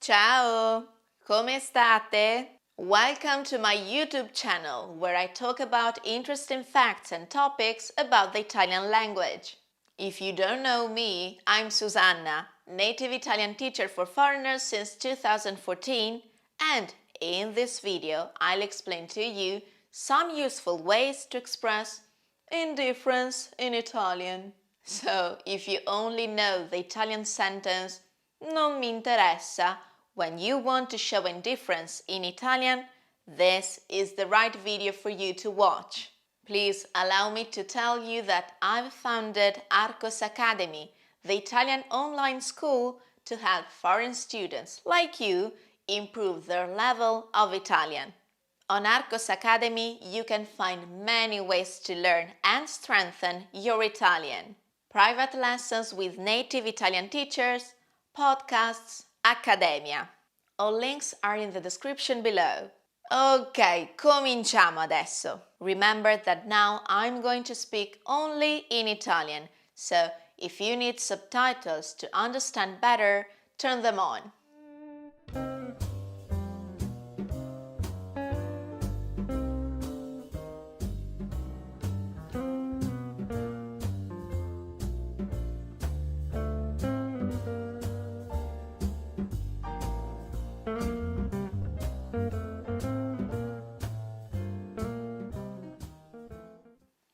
Ciao, come state? Welcome to my YouTube channel where I talk about interesting facts and topics about the Italian language. If you don't know me, I'm Susanna, native Italian teacher for foreigners since 2014, and in this video I'll explain to you some useful ways to express indifference in Italian. So, if you only know the Italian sentence non mi interessa when you want to show indifference in Italian, this is the right video for you to watch. Please allow me to tell you that I've founded Arcos Academy, the Italian online school to help foreign students like you improve their level of Italian. On Arcos Academy, you can find many ways to learn and strengthen your Italian. Private lessons with native Italian teachers, podcasts, Accademia. All links are in the description below. Ok, cominciamo adesso. Remember that now I'm going to speak only in Italian, so if you need subtitles to understand better, turn them on.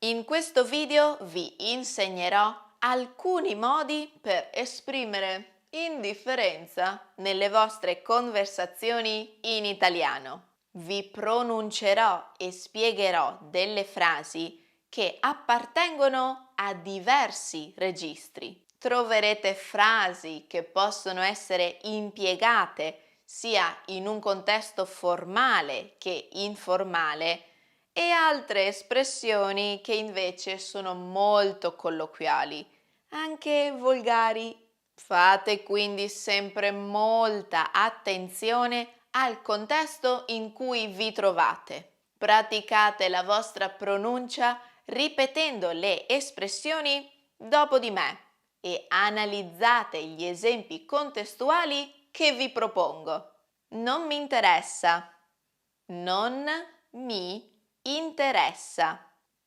In questo video vi insegnerò alcuni modi per esprimere indifferenza nelle vostre conversazioni in italiano. Vi pronuncerò e spiegherò delle frasi che appartengono a diversi registri. Troverete frasi che possono essere impiegate sia in un contesto formale che informale e altre espressioni che invece sono molto colloquiali, anche volgari. Fate quindi sempre molta attenzione al contesto in cui vi trovate. Praticate la vostra pronuncia ripetendo le espressioni dopo di me e analizzate gli esempi contestuali che vi propongo. Non mi interessa. Non mi interessa.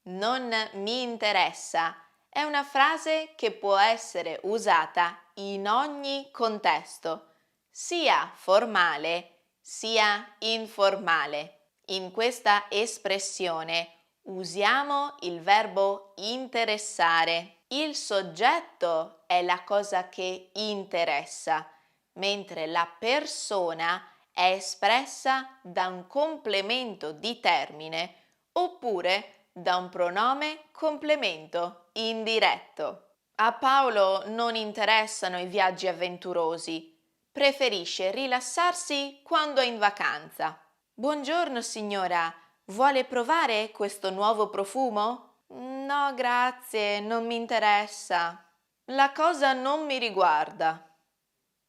Non mi interessa è una frase che può essere usata in ogni contesto, sia formale sia informale. In questa espressione usiamo il verbo interessare. Il soggetto è la cosa che interessa, mentre la persona è espressa da un complemento di termine oppure da un pronome complemento indiretto. A Paolo non interessano i viaggi avventurosi, preferisce rilassarsi quando è in vacanza. Buongiorno signora, vuole provare questo nuovo profumo? No, grazie, non mi interessa. La cosa non mi riguarda.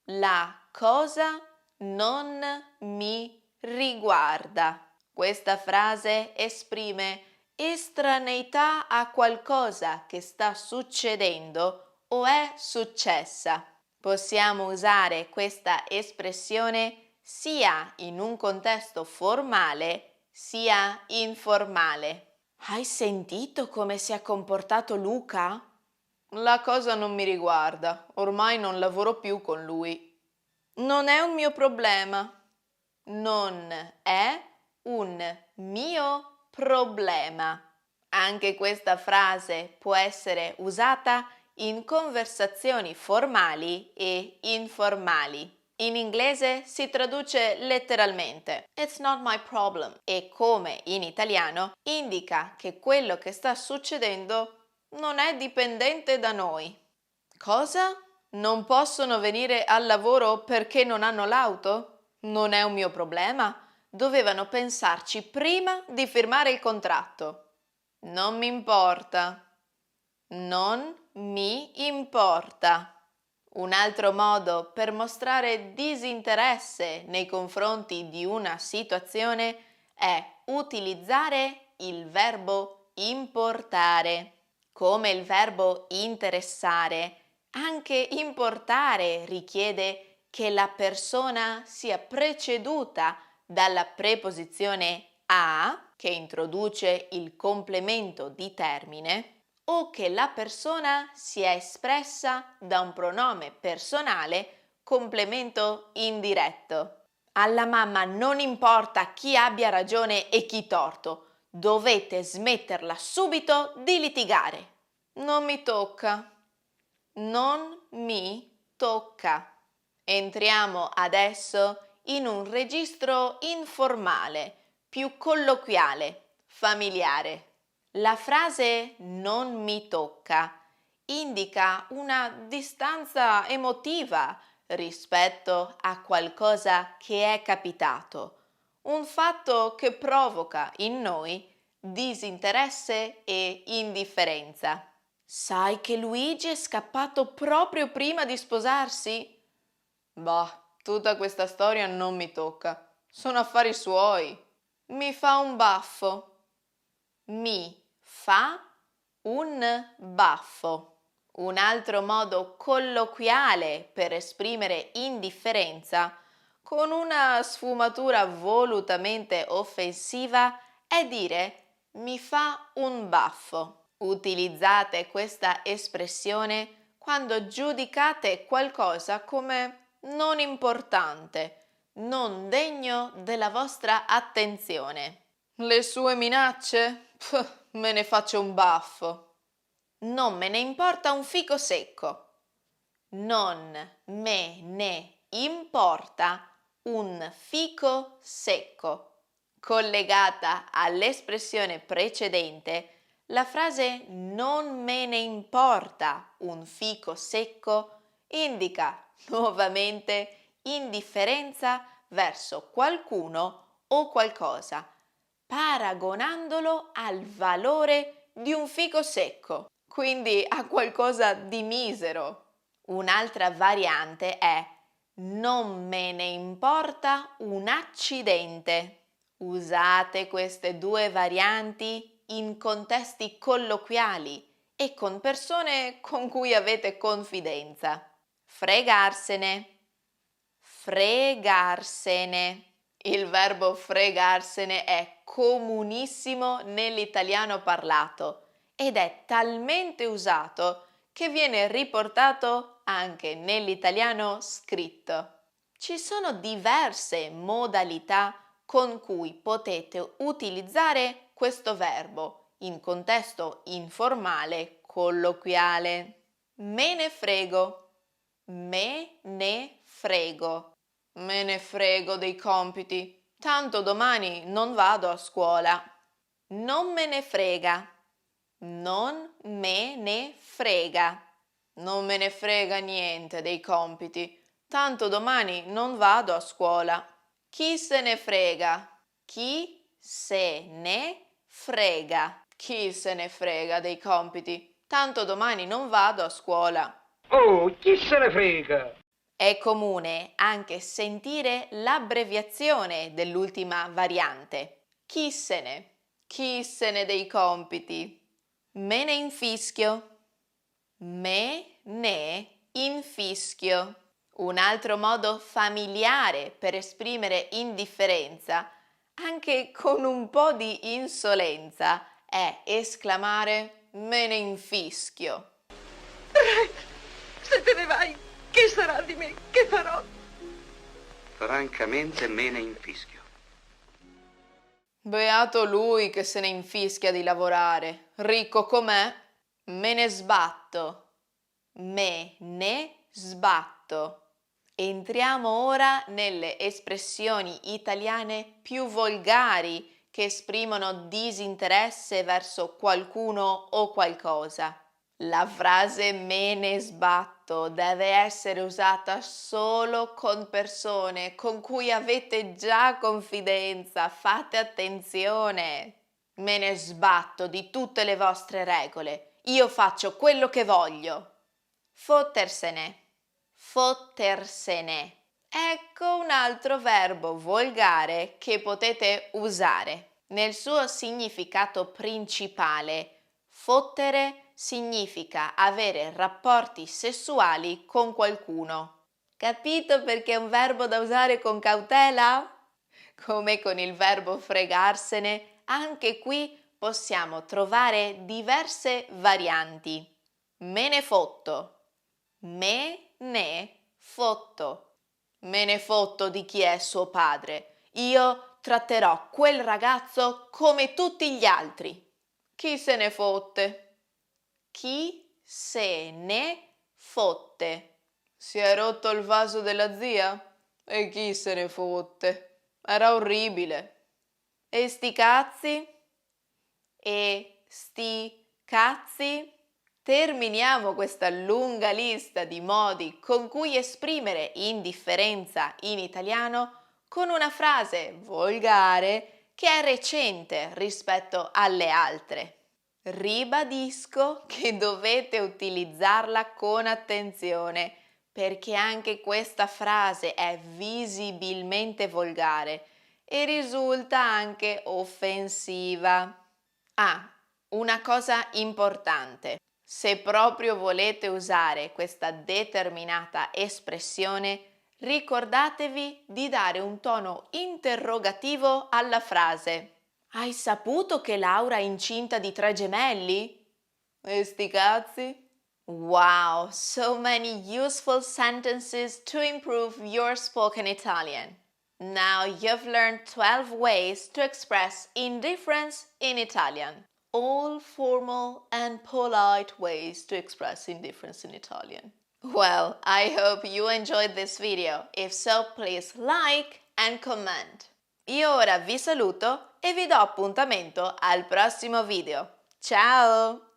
La cosa non mi riguarda. Questa frase esprime estraneità a qualcosa che sta succedendo o è successa. Possiamo usare questa espressione sia in un contesto formale sia informale. Hai sentito come si è comportato Luca? La cosa non mi riguarda, ormai non lavoro più con lui. Non è un mio problema. Non è un mio problema. Anche questa frase può essere usata in conversazioni formali e informali. In inglese si traduce letteralmente It's not my problem e come in italiano indica che quello che sta succedendo non è dipendente da noi. Cosa? Non possono venire al lavoro perché non hanno l'auto? Non è un mio problema. Dovevano pensarci prima di firmare il contratto. Non mi importa. Non mi importa. Un altro modo per mostrare disinteresse nei confronti di una situazione è utilizzare il verbo importare. Come il verbo interessare, anche importare richiede che la persona sia preceduta dalla preposizione a, che introduce il complemento di termine, o che la persona sia espressa da un pronome personale complemento indiretto. Alla mamma non importa chi abbia ragione e chi torto, dovete smetterla subito di litigare. Non mi tocca. Non mi tocca. Entriamo adesso in un registro informale, più colloquiale, familiare. La frase non mi tocca indica una distanza emotiva rispetto a qualcosa che è capitato, un fatto che provoca in noi disinteresse e indifferenza. Sai che Luigi è scappato proprio prima di sposarsi? Bah, tutta questa storia non mi tocca. Sono affari suoi. Mi fa un baffo. Mi fa un baffo. Un altro modo colloquiale per esprimere indifferenza con una sfumatura volutamente offensiva è dire mi fa un baffo. Utilizzate questa espressione quando giudicate qualcosa come non importante, non degno della vostra attenzione. Le sue minacce? Pff, me ne faccio un baffo. Non me ne importa un fico secco. Non me ne importa un fico secco. Collegata all'espressione precedente, la frase non me ne importa un fico secco indica nuovamente indifferenza verso qualcuno o qualcosa, paragonandolo al valore di un fico secco, quindi a qualcosa di misero. Un'altra variante è non me ne importa un accidente. Usate queste due varianti in contesti colloquiali e con persone con cui avete confidenza. Fregarsene. Fregarsene. Il verbo fregarsene è comunissimo nell'italiano parlato ed è talmente usato che viene riportato anche nell'italiano scritto. Ci sono diverse modalità con cui potete utilizzare questo verbo in contesto informale, colloquiale. Me ne frego. Me ne frego. Me ne frego dei compiti. Tanto domani non vado a scuola. Non me ne frega. Non me ne frega. Non me ne frega niente dei compiti. Tanto domani non vado a scuola. Chi se ne frega? Chi se ne frega? Chi se ne frega dei compiti? Tanto domani non vado a scuola. Oh, chi se ne frega? È comune anche sentire l'abbreviazione dell'ultima variante. Chi se ne? Chi se ne dei compiti? Me ne infischio. Me ne infischio. Un altro modo familiare per esprimere indifferenza, anche con un po' di insolenza, è esclamare me ne infischio. Se te ne vai, che sarà di me? Che farò? Francamente me ne infischio. Beato lui che se ne infischia di lavorare. Ricco com'è? Me ne sbatto. Me ne sbatto. Entriamo ora nelle espressioni italiane più volgari che esprimono disinteresse verso qualcuno o qualcosa. La frase me ne sbatto deve essere usata solo con persone con cui avete già confidenza. Fate attenzione. Me ne sbatto di tutte le vostre regole. Io faccio quello che voglio. Fottersene. Fottersene. Ecco un altro verbo volgare che potete usare. Nel suo significato principale, fottere significa avere rapporti sessuali con qualcuno. Capito perché è un verbo da usare con cautela? Come con il verbo fregarsene, anche qui possiamo trovare diverse varianti. Me ne fotto, me ne fotto. Me ne fotto di chi è suo padre. Io tratterò quel ragazzo come tutti gli altri. Chi se ne fotte? Chi se ne fotte? Si è rotto il vaso della zia? E chi se ne fotte? Era orribile. E sti cazzi? E sti cazzi? Terminiamo questa lunga lista di modi con cui esprimere indifferenza in italiano con una frase volgare che è recente rispetto alle altre. Ribadisco che dovete utilizzarla con attenzione perché anche questa frase è visibilmente volgare e risulta anche offensiva. Ah, una cosa importante. Se proprio volete usare questa determinata espressione, ricordatevi di dare un tono interrogativo alla frase. Hai saputo che Laura è incinta di 3 gemelli? E sti cazzi? Wow, so many useful sentences to improve your spoken Italian. Now you've learned 12 ways to express indifference in Italian. All formal and polite ways to express indifference in Italian. Well, I hope you enjoyed this video. If so, please like and comment. Io ora vi saluto e vi do appuntamento al prossimo video. Ciao!